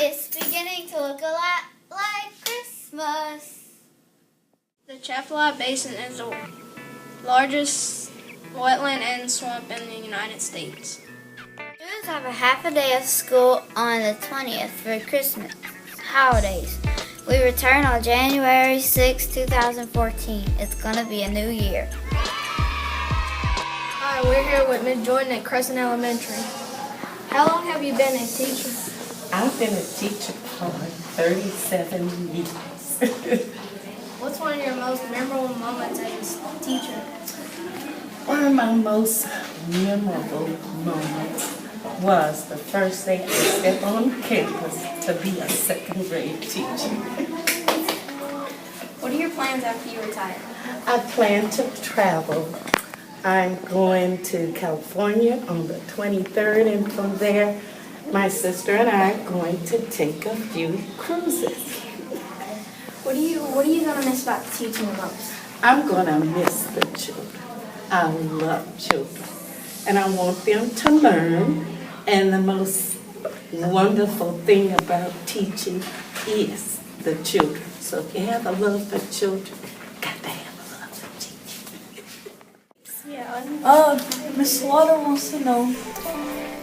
It's beginning to look a lot like Christmas. The Atchafalaya Basin is the largest wetland and swamp in the United States. Students have a half a day of school on the 20th for Christmas holidays. We return on January 6, 2014. It's going to be a new year. Hi, we're here with Ms. Jordan at Crescent Elementary. How long have you been a teacher? I've been a teacher for 37 years. What's one of your most memorable moments as a teacher? One of my most memorable moments was the first day to step on campus to be a second grade teacher. What are your plans after you retire? I plan to travel. I'm going to California on the 23rd, and from there, my sister and I are going to take a few cruises. What are you going to miss about teaching the most? I'm going to miss the children. I love children, and I want them to learn. And the most wonderful thing about teaching is the children. So if you have a love for children, you got to have a love for teaching. Miss Slaughter wants to know,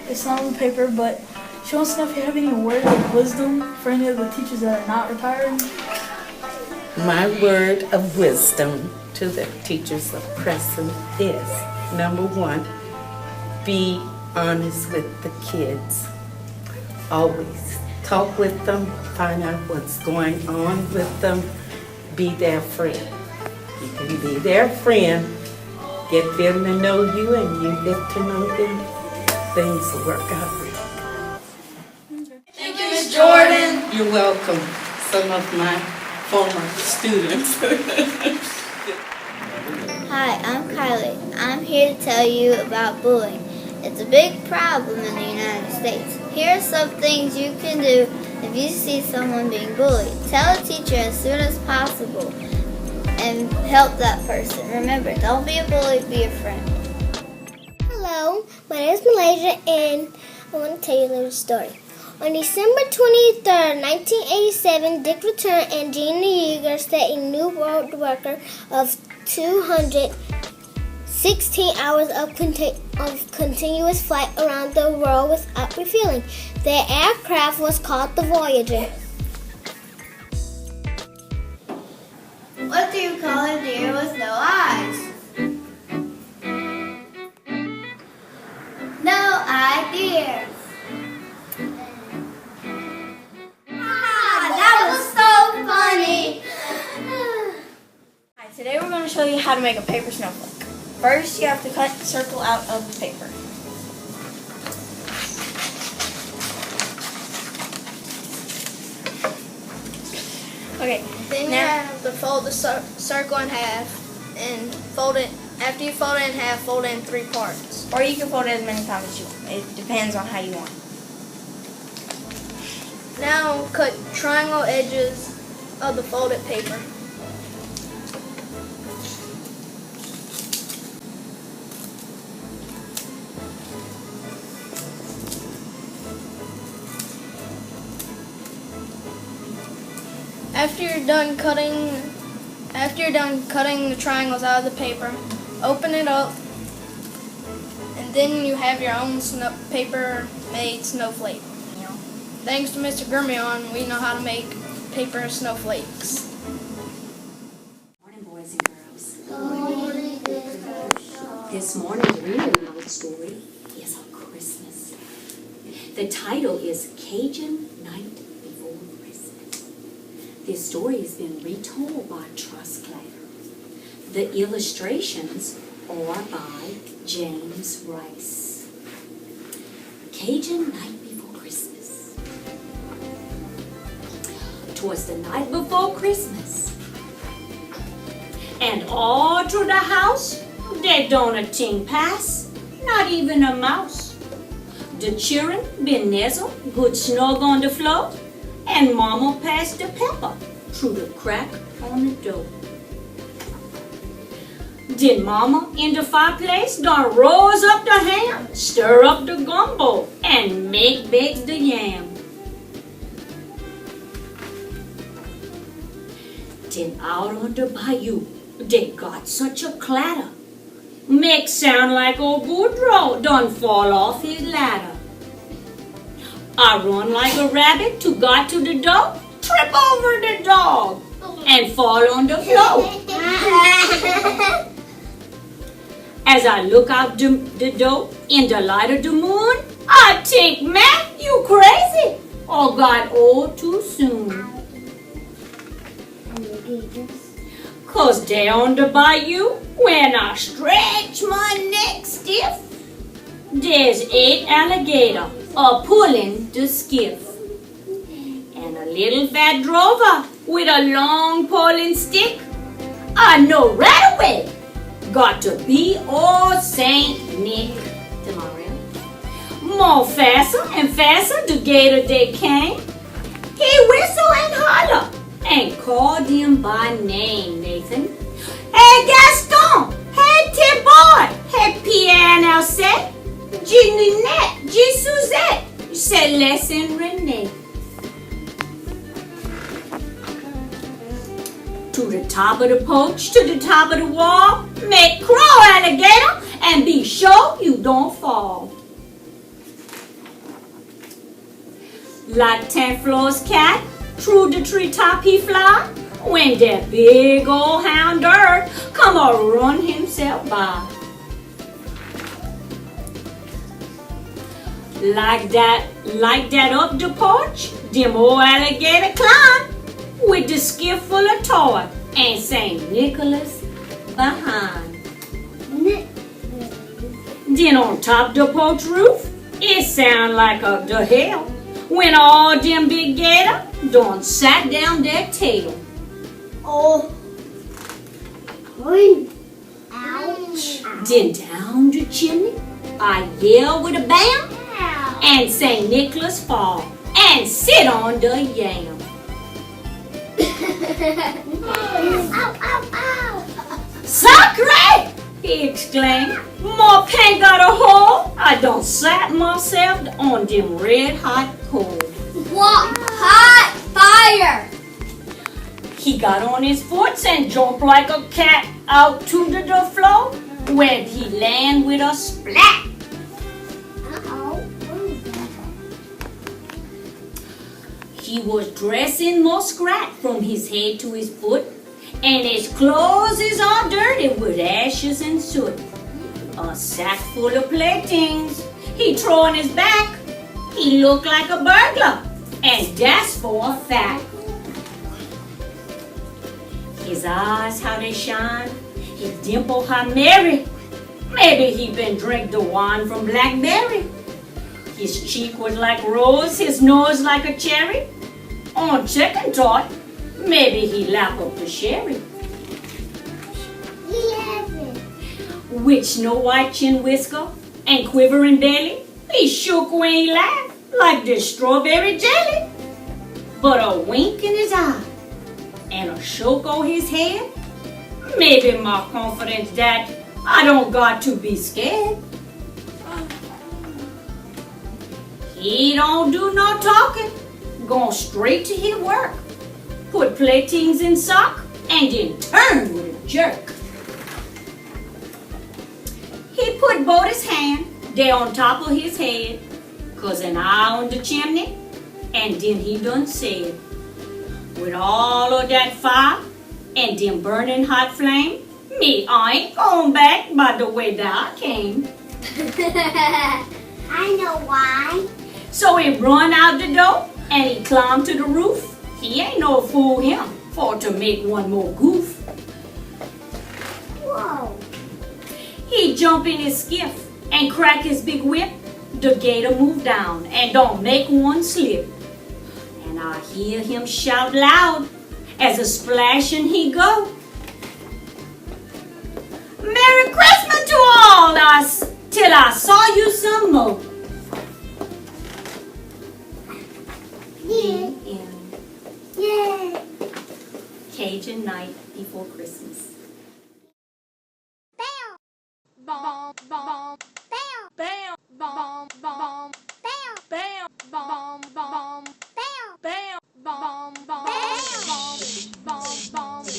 it's not on the paper, but she wants to know if you have any words of wisdom for any of the teachers that are not retiring. My word of wisdom to the teachers of Crescent is, number one, be honest with the kids. Always talk with them, find out what's going on with them, be their friend. You can be their friend, get them to know you, and you get to know them. Things will work out really good. Thank you, Ms. Jordan. You're welcome. Some of my former students. Hi, I'm Kylie. I'm here to tell you about bullying. It's a big problem in the United States. Here are some things you can do if you see someone being bullied. Tell a teacher as soon as possible and help that person. Remember, don't be a bully, be a friend. Hello, my name is Malaysia, and I want to tell you a little story. On December 23rd, 1987, Dick Return and Gina Yeager set a new world record of 216 hours of continuous flight around the world without refueling. Their aircraft was called the Voyager. What do you call a deer with no eyes? No idea. That was so funny. Hi, today we're going to show you how to make a paper snowflake. First, you have to cut the circle out of the paper. Okay, then you have to fold the circle in half and fold it. After you fold it in half, fold it in 3 parts. Or you can fold it as many times as you want. It depends on how you want. Now cut triangle edges of the folded paper. After you're done cutting the triangles out of the paper, open it up, and then you have your own paper-made snowflake. Thanks to Mr. Grimion, we know how to make paper snowflakes. Morning, boys and girls. This morning's reading aloud story is on Christmas. The title is Cajun Night Before Christmas. This story has been retold by Truss Clatter. The illustrations are by James Rice. Cajun Night Before Christmas. 'Twas the night before Christmas, and all through the house there don't a thing pass, not even a mouse. The children been nestled good snug on the floor, and Mama passed the pepper through the crack on the door. Then Mama in the fireplace done rose up the ham, stir up the gumbo, and make baked the yam. Then out on the bayou, they got such a clatter. Make sound like old Boudreaux done fall off his ladder. I run like a rabbit to got to the door, trip over the dog, and fall on the floor. As I look out the door in the light of the moon, I think, man, you crazy, or got old too soon. 'Cause there on the bayou, when I stretch my neck stiff, there's 8 alligators a-pulling the skiff. And a little fat drover with a long pulling stick, I know right away, got to be old Saint Nick. Tomorrow. More faster and faster the gator they came. He whistle and holler and called him by name, Nathan. Hey Gaston, hey Thibault, hey Pierre and Alcette, Ginette, G Suzette, Celeste and Renee. To the top of the porch, to the top of the wall, make crow alligator and be sure you don't fall. Like 10 floors cat, through the treetop he fly, when that big old hound bird come a run himself by. Like that up the porch, them old alligator climb, with the skiff full of toy and St. Nicholas behind. Then on top the porch roof, it sound like the hell when all them big gator done sat down their tail. Oh. Ouch. Then down the chimney, I yell with a bam, and St. Nicholas fall and sit on the yam. Ow, ow, ow. Sacre! He exclaimed. More paint got a hole. I done sat myself on them red hot coals. What? Hot fire. He got on his foots and jumped like a cat out to the floor, where he land with a splat. Uh-oh. He was dressed in muskrat from his head to his foot, and his clothes is all dirty with ashes and soot. A sack full of playthings he throw on his back. He looked like a burglar, and that's for a fact. His eyes, how they shine, his dimple, how merry. Maybe he been drink the wine from blackberry. His cheek was like rose, his nose like a cherry. On second thought, maybe he lap up the sherry. With snow white chin whisker and quivering belly, he shook when he laughed like the strawberry jelly. But a wink in his eye and a shake on his head, maybe my confidence that I don't got to be scared. He don't do no talking, gone straight to his work, put playthings in sock, and then turn with a jerk. He put both his hand there on top of his head, 'cause an eye on the chimney, and then he done said, with all of that fire and them burning hot flame, me, I ain't going back by the way that I came. I know why. So he run out the door and he climbed to the roof. He ain't no fool him for to make one more goof. Whoa. He jump in his skiff and crack his big whip. The gator move down and don't make one slip. And I hear him shout loud as a splashing he go. Merry Christmas to all us till I saw you some more. Yeah. In Yeah. Cajun Night Before Christmas. Bam. Bom, bom, Bam. bam, bom, bom, Bam. bam, bom, bom, Bam. bam, bom, bom, bom, bom, bom.